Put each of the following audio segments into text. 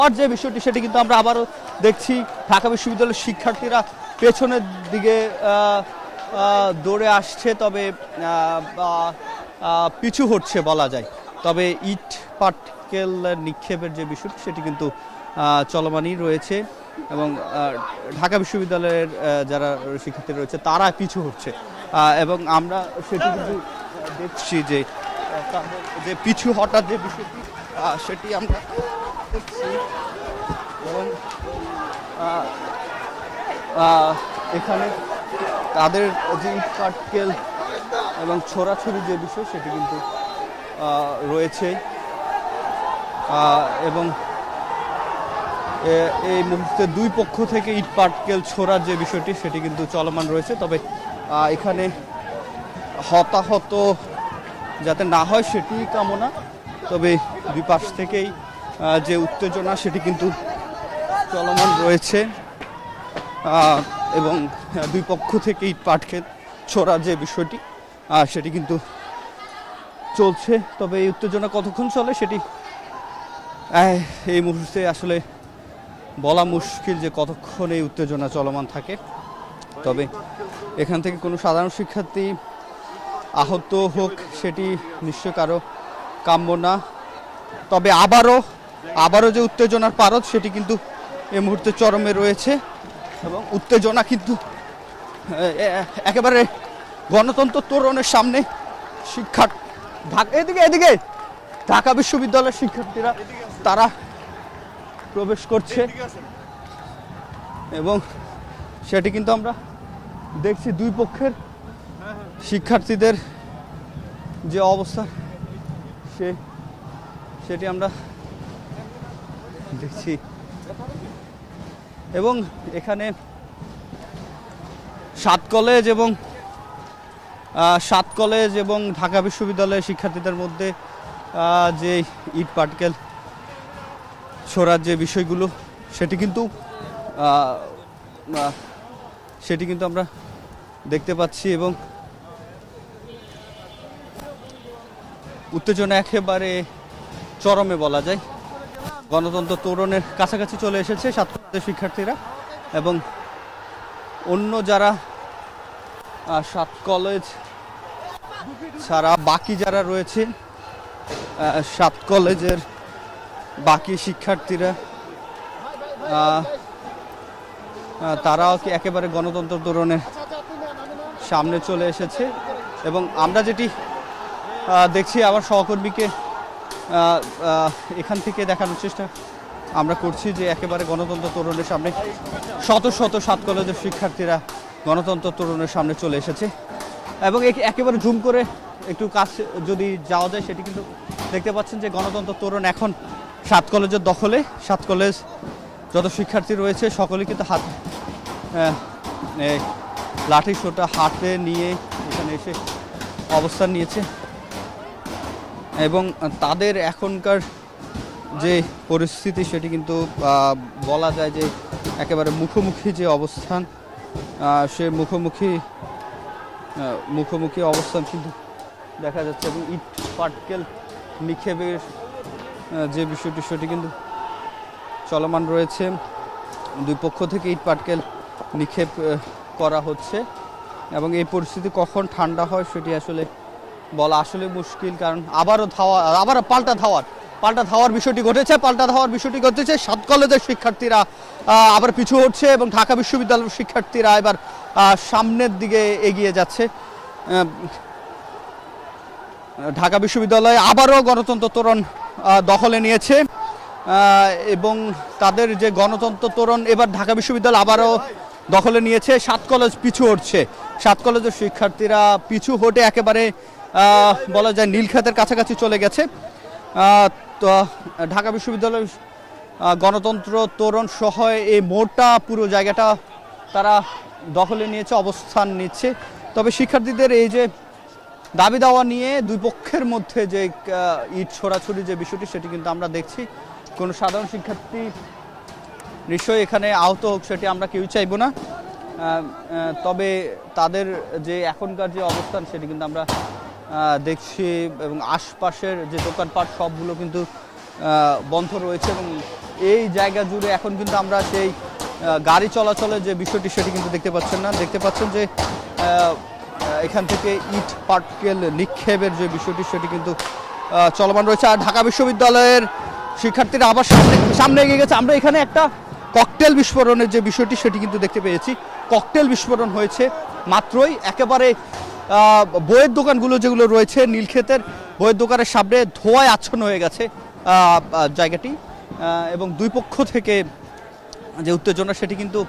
আর যে বিষয়টি সেটি কিন্তু আমরা আবারও দেখছি, ঢাকা বিশ্ববিদ্যালয়ের শিক্ষার্থীরা পেছনের দিকে দৌড়ে আসছে, তবে পিছু হচ্ছে বলা যায়। তবে ইট পাটকেল নিক্ষেপের যে বিষয়টি সেটি কিন্তু চলমানই রয়েছে এবং ঢাকা বিশ্ববিদ্যালয়ের যারা শিক্ষার্থী রয়েছে তারা পিছু হচ্ছে এবং আমরা সেটি কিন্তু দেখছি যে তাদের যে পিছু হটার যে বিষয়টি সেটি আমরা দেখছি। এবং এখানে তাদের যে ইট পাটকেল এবং ছোড়াছড়ি যে বিষয় সেটি কিন্তু রয়েছে এবং এই মুহূর্তে দুই পক্ষ থেকে ইট পাটকেল ছোড়ার যে বিষয়টি সেটি কিন্তু চলমান রয়েছে। তবে এখানে হতাহত যাতে না হয় সেটি কামনা, তবে দুই পাশ থেকেই যে উত্তেজনা সেটি কিন্তু চলমান রয়েছে এবং দুই পক্ষ থেকে ইট পাটকেল ছোড়ার যে বিষয়টি সেটি কিন্তু চলছে। তবে এই উত্তেজনা কতক্ষণ চলে সেটি এই মুহূর্তে আসলে বলা মুশকিল যে কতক্ষণ এই উত্তেজনা চলমান থাকে। তবে এখান থেকে কোনো সাধারণ শিক্ষার্থী আহত হোক সেটি নিশ্চয় কারো কাম্য না। তবে আবারও যে উত্তেজনার পারদ সেটি কিন্তু এই মুহূর্তে চরমে রয়েছে এবং উত্তেজনা কিন্তু একেবারে গণতন্ত্র তোরণের সামনে এদিকে ঢাকা বিশ্ববিদ্যালয়ের শিক্ষার্থীরা তারা প্রবেশ করছে এবং সেটি কিন্তু আমরা দেখছি দুই পক্ষের শিক্ষার্থীদের যে অবস্থা সেটি আমরা দেখছি। এবং এখানে সাত কলেজ এবং ঢাকা বিশ্ববিদ্যালয়ের শিক্ষার্থীদের মধ্যে যে ইট পাটকেল ছোড়ার যে বিষয়গুলো সেটি কিন্তু আমরা দেখতে পাচ্ছি এবং উত্তেজনা একেবারে চরমে বলা যায়। গণতন্ত্র তোরণের কাছাকাছি চলে এসেছে ছাত্রদের শিক্ষার্থীরা এবং অন্য যারা সাত কলেজ ছাড়া বাকি যারা রয়েছে সাত কলেজের বাকি শিক্ষার্থীরা তারাও কি একেবারে গণতন্ত্র তোরণের সামনে চলে এসেছে এবং আমরা যেটি দেখছি আমার সহকর্মীকে এখান থেকে দেখানোর চেষ্টা আমরা করছি যে একেবারে গণতন্ত্র তোরণের সামনে শত শত সাত কলেজের শিক্ষার্থীরা গণতন্ত্র তোরণের সামনে চলে এসেছে এবং একেবারে জুম করে একটু কাছে যদি যাওয়া যায় সেটি কিন্তু দেখতে পাচ্ছেন যে গণতন্ত্র তোরণ এখন সাত কলেজের দখলে। সাত কলেজ যত শিক্ষার্থী রয়েছে সকলে কিন্তু লাঠি সোটা হাতে নিয়ে এখানে এসে অবস্থান নিয়েছে এবং তাদের এখনকার যে পরিস্থিতি সেটি কিন্তু বলা যায় যে একেবারে মুখোমুখি যে অবস্থান সে মুখোমুখি অবস্থান কিন্তু দেখা যাচ্ছে এবং ইট পাটকেল নিক্ষেপের যে বিষয়টি সেটি কিন্তু চলমান রয়েছে। দুই পক্ষ থেকে ইট পাটকেল নিক্ষেপ করা হচ্ছে এবং এই পরিস্থিতি কখন ঠান্ডা হয় সেটি আসলে বলা আসলে মুশকিল, কারণ আবার পাল্টা ধাওয়ার বিষয়টি ঘটেছে। সাত কলেজের শিক্ষার্থীরা আবার পিছু হচ্ছে এবং ঢাকা বিশ্ববিদ্যালয়ের শিক্ষার্থীরা এবার সামনের দিকে এগিয়ে যাচ্ছে। ঢাকা বিশ্ববিদ্যালয় আবারও গণতন্ত্র তোরণ দখলে নিয়েছে এবং তাদের যে গণতন্ত্র তোরণ এবার ঢাকা বিশ্ববিদ্যালয় আবারও দখলে নিয়েছে। সাত কলেজ পিছু হটছে, সাত কলেজের শিক্ষার্থীরা পিছু হটে একেবারে বলা যায় নীলক্ষেতের কাছাকাছি চলে গেছে। তো ঢাকা বিশ্ববিদ্যালয় গণতন্ত্র তোরণ সহ এই মোড়টা পুরো জায়গাটা তারা দখলে নিয়েছে, অবস্থান নিচ্ছে। তবে শিক্ষার্থীদের এই যে দাবি দাওয়া নিয়ে দুই পক্ষের মধ্যে যে ইট ছোড়াছড়ি যে বিষয়টি সেটি কিন্তু আমরা দেখছি। কোনো সাধারণ শিক্ষার্থী নিশ্চয়ই এখানে আহত হোক সেটি আমরা কেউ চাইব না, তবে তাদের যে এখনকার যে অবস্থান সেটি কিন্তু আমরা দেখছি এবং আশপাশের যে দোকানপাট সবগুলো কিন্তু বন্ধ রয়েছে এবং এই জায়গা জুড়ে এখন কিন্তু আমরা সেই গাড়ি চলাচলের যে বিষয়টি সেটি কিন্তু দেখতে পাচ্ছেন না। দেখতে পাচ্ছেন যে এখান থেকে ইট পাটকেল নিক্ষেপের যে বিষয়টি সেটি কিন্তু চলমান রয়েছে। আর ঢাকা বিশ্ববিদ্যালয়ের শিক্ষার্থীরা আবার সামনে এগিয়ে গেছে। আমরা এখানে একটা ককটেল বিস্ফোরণের যে বিষয়টি সেটি কিন্তু দেখতে পেয়েছি। ককটেল বিস্ফোরণ হয়েছে মাত্রই, একেবারে বইয়ের দোকানগুলো যেগুলো রয়েছে নীলক্ষেতের বইয়ের দোকানের সামনে ধোঁয়ায় আচ্ছন্ন হয়ে গেছে জায়গাটি, এবং দুই পক্ষ থেকে যে উত্তেজনা সেটি কিন্তু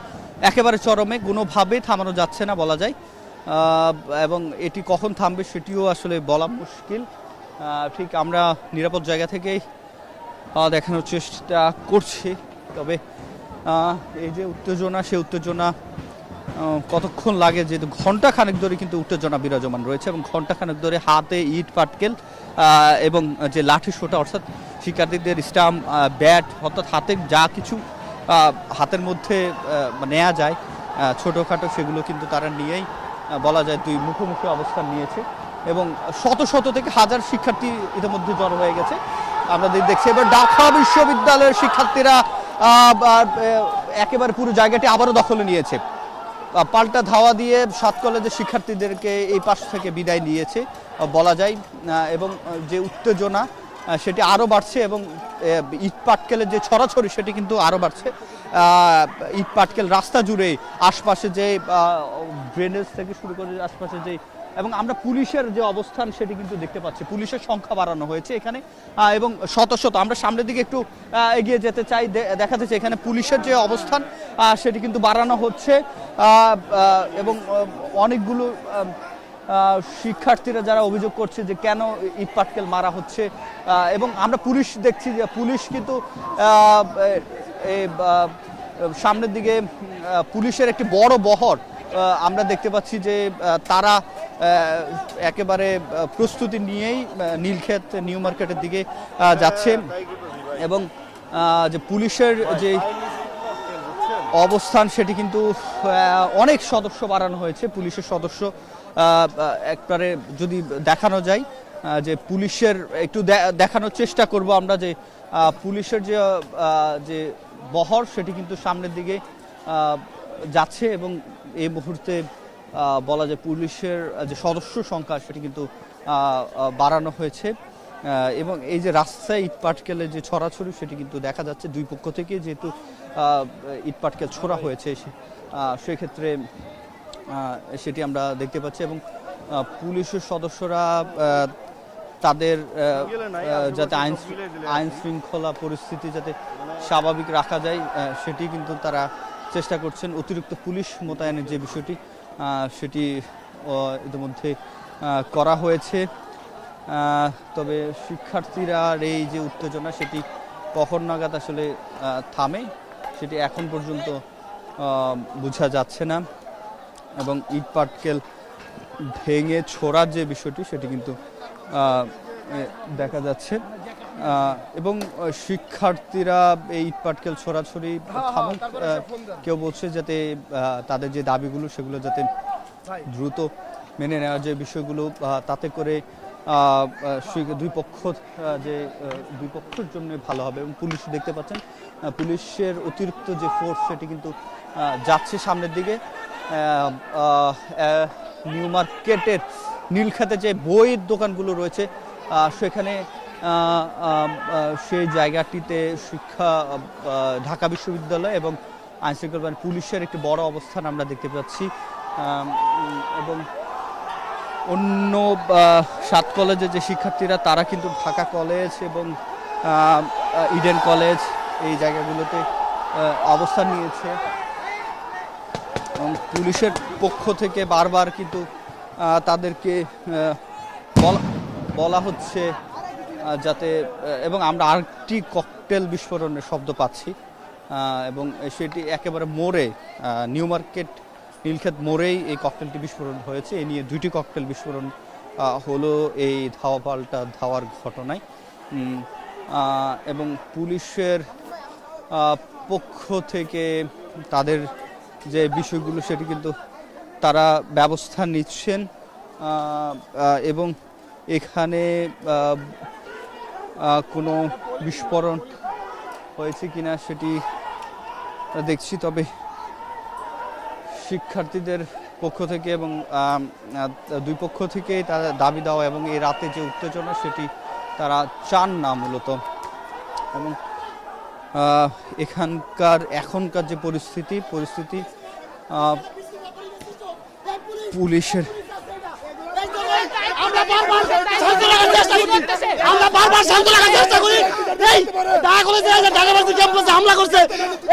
একেবারে চরমে, কোনোভাবেই থামানো যাচ্ছে না বলা যায়, এবং এটি কখন থামবে সেটিও আসলে বলা মুশকিল। ঠিক আমরা নিরাপদ জায়গা থেকেই দেখানোর চেষ্টা করছি, তবে এই যে উত্তেজনা, সেই উত্তেজনা কতক্ষণ লাগে, যেহেতু ঘন্টা খানেক ধরে কিন্তু উত্তেজনা বিরাজমান রয়েছে এবং ঘন্টা খানেক ধরে হাতে ইট পাটকেল এবং যে লাঠি সোটা অর্থাৎ শিক্ষার্থীদের স্টাম্প ব্যাট অর্থাৎ হাতে যা কিছু হাতের মধ্যে নেওয়া যায় ছোটোখাটো সেগুলো কিন্তু তারা নিয়েই বলা যায় দুই মুখোমুখি অবস্থান নিয়েছে এবং শত শত থেকে হাজার শিক্ষার্থী ইতিমধ্যে জড়ো হয়ে গেছে আমরা দেখছি। এবার ঢাকা বিশ্ববিদ্যালয়ের শিক্ষার্থীরা একেবারে পুরো জায়গাটি আবারও দখলে নিয়েছে, পাল্টা ধাওয়া দিয়ে 7 কলেজের শিক্ষার্থীদেরকে এই পাশ থেকে বিদায় নিয়েছে বলা যায়, এবং যে উত্তেজনা সেটি আরও বাড়ছে এবং ইট পাটকেলের যে ছড়াছড়ি সেটি কিন্তু আরও বাড়ছে। ইট পাটকেল রাস্তা জুড়ে আশপাশে যে ড্রেনেজ থেকে শুরু করে আশপাশে যে, এবং আমরা পুলিশের যে অবস্থান সেটি কিন্তু দেখতে পাচ্ছি, পুলিশের সংখ্যা বাড়ানো হয়েছে এখানে এবং শত শত, আমরা সামনের দিকে একটু এগিয়ে যেতে চাই, দেখা যাচ্ছে এখানে পুলিশের যে অবস্থান সেটি কিন্তু বাড়ানো হচ্ছে এবং অনেকগুলো শিক্ষার্থীরা যারা অভিযোগ করছে যে কেন ইট পাটকেল মারা হচ্ছে, এবং আমরা পুলিশ দেখছি যে পুলিশ কিন্তু সামনের দিকে পুলিশের একটি বড় বহর আমরা দেখতে পাচ্ছি যে তারা একেবারে প্রস্তুতি নিয়েই নীলক্ষেত নিউ মার্কেটের দিকে যাচ্ছে এবং যে পুলিশের যে অবস্থান সেটি কিন্তু অনেক সদস্য বাড়ানো হয়েছে। পুলিশের সদস্য একবারে যদি দেখানো যায় যে পুলিশের একটু দেখানোর চেষ্টা করব আমরা যে পুলিশের যে বহর সেটি কিন্তু সামনের দিকে যাচ্ছে এবং এই মুহূর্তে বলা যায় পুলিশের যে সদস্য সংখ্যা সেটি কিন্তু বাড়ানো হয়েছে এবং এই যে রাস্তায় ইট পাটকেলের যে ছড়াছড়ি সেটি কিন্তু দেখা যাচ্ছে দুই পক্ষ থেকে, যেহেতু ইট পাটকেল ছোড়া হয়েছে সেক্ষেত্রে সেটি আমরা দেখতে পাচ্ছি এবং পুলিশের সদস্যরা তাদের যাতে আইন শৃঙ্খলা পরিস্থিতি যাতে স্বাভাবিক রাখা যায় সেটি কিন্তু তারা চেষ্টা করছেন। অতিরিক্ত পুলিশ মোতায়েনের যে বিষয়টি সেটি ইতিমধ্যে করা হয়েছে, তবে শিক্ষার্থীরা এই যে উত্তেজনা সেটি কখন নাগাদ আসলে থামে সেটি এখন পর্যন্ত বোঝা যাচ্ছে না এবং ইট পাটকেল ভেঙে ছোড়ার যে বিষয়টি সেটি কিন্তু দেখা যাচ্ছে এবং শিক্ষার্থীরা এই ইট পাটকেল ছোড়াছড়ি থামুক, কেউ বলছে যাতে তাদের যে দাবিগুলো সেগুলো যাতে দ্রুত মেনে নেওয়ার যে বিষয়গুলো, তাতে করে দুই পক্ষের জন্য ভালো হবে এবং পুলিশ দেখতে পাচ্ছেন পুলিশের অতিরিক্ত যে ফোর্স সেটি কিন্তু যাচ্ছে সামনের দিকে। নিউ মার্কেটের নীলক্ষেতে যে বইয়ের দোকানগুলো রয়েছে সেখানে সেই জায়গাটিতে ঢাকা বিশ্ববিদ্যালয় এবং আইনশৃঙ্খলা বাহিনী পুলিশের একটি বড় অবস্থান আমরা দেখতে পাচ্ছি এবং অন্য 7 কলেজের যে শিক্ষার্থীরা তারা কিন্তু ঢাকা কলেজ এবং ইডেন কলেজ এই জায়গাগুলোতে অবস্থান নিয়েছে এবং পুলিশের পক্ষ থেকে বারবার কিন্তু তাদেরকে বলা হচ্ছে যাতে, এবং আমরা আরেকটি ককটেল বিস্ফোরণের শব্দ পাচ্ছি এবং সেটি একেবারে মোড়ে নিউ মার্কেট নীলক্ষেত মোড়েই এই ককটেলটি বিস্ফোরণ হয়েছে। এ নিয়ে 2টি ককটেল বিস্ফোরণ হলো এই ধাওয়া পাল্টা ধাওয়ার ঘটনায় এবং পুলিশের পক্ষ থেকে তাদের যে বিষয়গুলো সেটি কিন্তু তারা ব্যবস্থা নিচ্ছেন এবং এখানে কোনো বিস্ফোরণ হয়েছে কিনা সেটি দেখছি। তবে শিক্ষার্থীদের পক্ষ থেকে এবং দুই পক্ষ থেকেই তারা দাবি দেওয়া এবং এই রাতে যে উত্তেজনা সেটি তারা চান না মূলত। এবং এখনকার যে পরিস্থিতি পুলিশের আমরা বারবার শান্ত রাখার চেষ্টা করি। এই ঢাকা কলেজে ঢাকা ভার্সিটি ক্যাম্পাসে হামলা করছে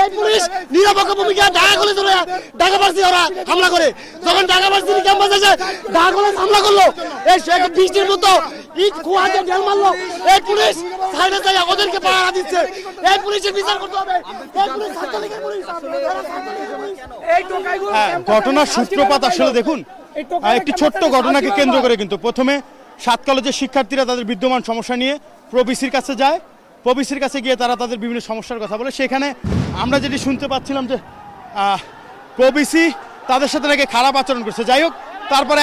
এই পুলিশ নিরপেক্ষ ভূমিকা। ঢাকা কলেজে ঢাকা ভার্সিটি ওরা হামলা করে। যখন ঢাকা ভার্সিটি ক্যাম্পাসে এসে ঢাকা কলেজ হামলা করলো, এই বৃষ্টির মতো ইট কুয়াতে ঢেল মারলো, এই পুলিশ সাইডে যায় ওদেরকে পাহারা দিচ্ছে। এই পুলিশের বিচার করতে হবে। এই পুলিশ ছাত্রলীগের পুলিশ। ঘটনার সূত্রপাত আসলে দেখুন, একটি ছোট্ট ঘটনাকে কেন্দ্র করে কিন্তু প্রথমে 7 কলেজের শিক্ষার্থীরা তাদের বিদ্যমান সমস্যা নিয়ে প্রবিসির কাছে যায়। প্রবিসির কাছে গিয়ে তারা তাদের বিভিন্ন সমস্যার কথা বলে। সেখানে আমরা যেটি শুনতে পাচ্ছিলাম যে প্রবিসি তাদের সাথে নাকি খারাপ আচরণ করছে। যাই হোক, তারপরে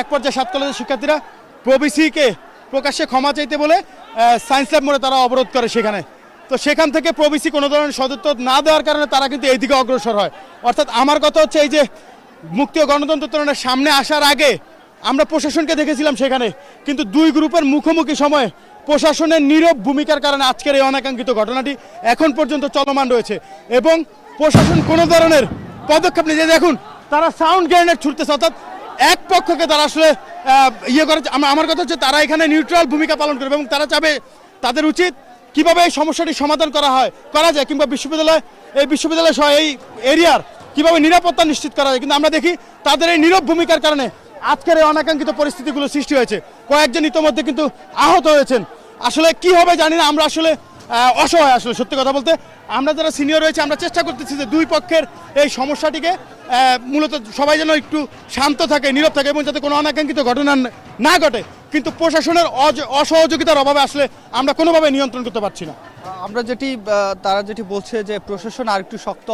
এক পর্যায়ে 7 কলেজের শিক্ষার্থীরা প্রবিসিকে প্রকাশ্যে ক্ষমা চাইতে বলে সায়েন্স ল্যাব মোড়ে তারা অবরোধ করে সেখানে। তো সেখান থেকে প্রবিসি কোনো ধরনের সদুত্তর না দেওয়ার কারণে তারা কিন্তু এইদিকে অগ্রসর হয়। অর্থাৎ আমার কথা হচ্ছে, এই যে মুক্তি ও গণতন্ত্র তোরণের সামনে আসার আগে আমরা প্রশাসনকে দেখেছিলাম সেখানে, কিন্তু দুই গ্রুপের মুখোমুখি সময়ে প্রশাসনের নীরব ভূমিকার কারণে আজকের এই অনাকাঙ্ক্ষিত ঘটনাটি এখন পর্যন্ত চলমান রয়েছে এবং প্রশাসন কোনো ধরনের পদক্ষেপ নিয়ে দেখুন তারা সাউন্ড গ্রেনেড ছুটতেছে। অর্থাৎ এক পক্ষকে তারা আসলে করে। আমার কথা হচ্ছে তারা এখানে নিউট্রাল ভূমিকা পালন করবে এবং তারা চাবে, তাদের উচিত কিভাবে এই সমস্যাটি সমাধান করা যায় কিংবা বিশ্ববিদ্যালয় সহ এই এরিয়ার কিভাবে নিরাপত্তা নিশ্চিত করা যায়। কিন্তু আমরা দেখি তাদের এই নীরব ভূমিকার কারণে আজকের এই অনাকাঙ্ক্ষিত পরিস্থিতিগুলো সৃষ্টি হয়েছে। কয়েকজন ইতোমধ্যে কিন্তু আহত হয়েছেন। আসলে কি হবে জানি না, আমরা আসলে অসহায়। আসলে সত্যি কথা বলতে আমরা যারা সিনিয়র রয়েছে আমরা চেষ্টা করতেছি যে দুই পক্ষের এই সমস্যাটিকে মূলত সবাই যেন একটু শান্ত থাকে, নীরব থাকে এবং যাতে কোনো অনাকাঙ্ক্ষিত ঘটনা না ঘটে। কিন্তু প্রশাসনের অসহযোগিতার অভাবে আসলে আমরা কোনোভাবে নিয়ন্ত্রণ করতে পারছি না। তারা যেটি বলছে যে প্রশাসন আরেকটু শক্ত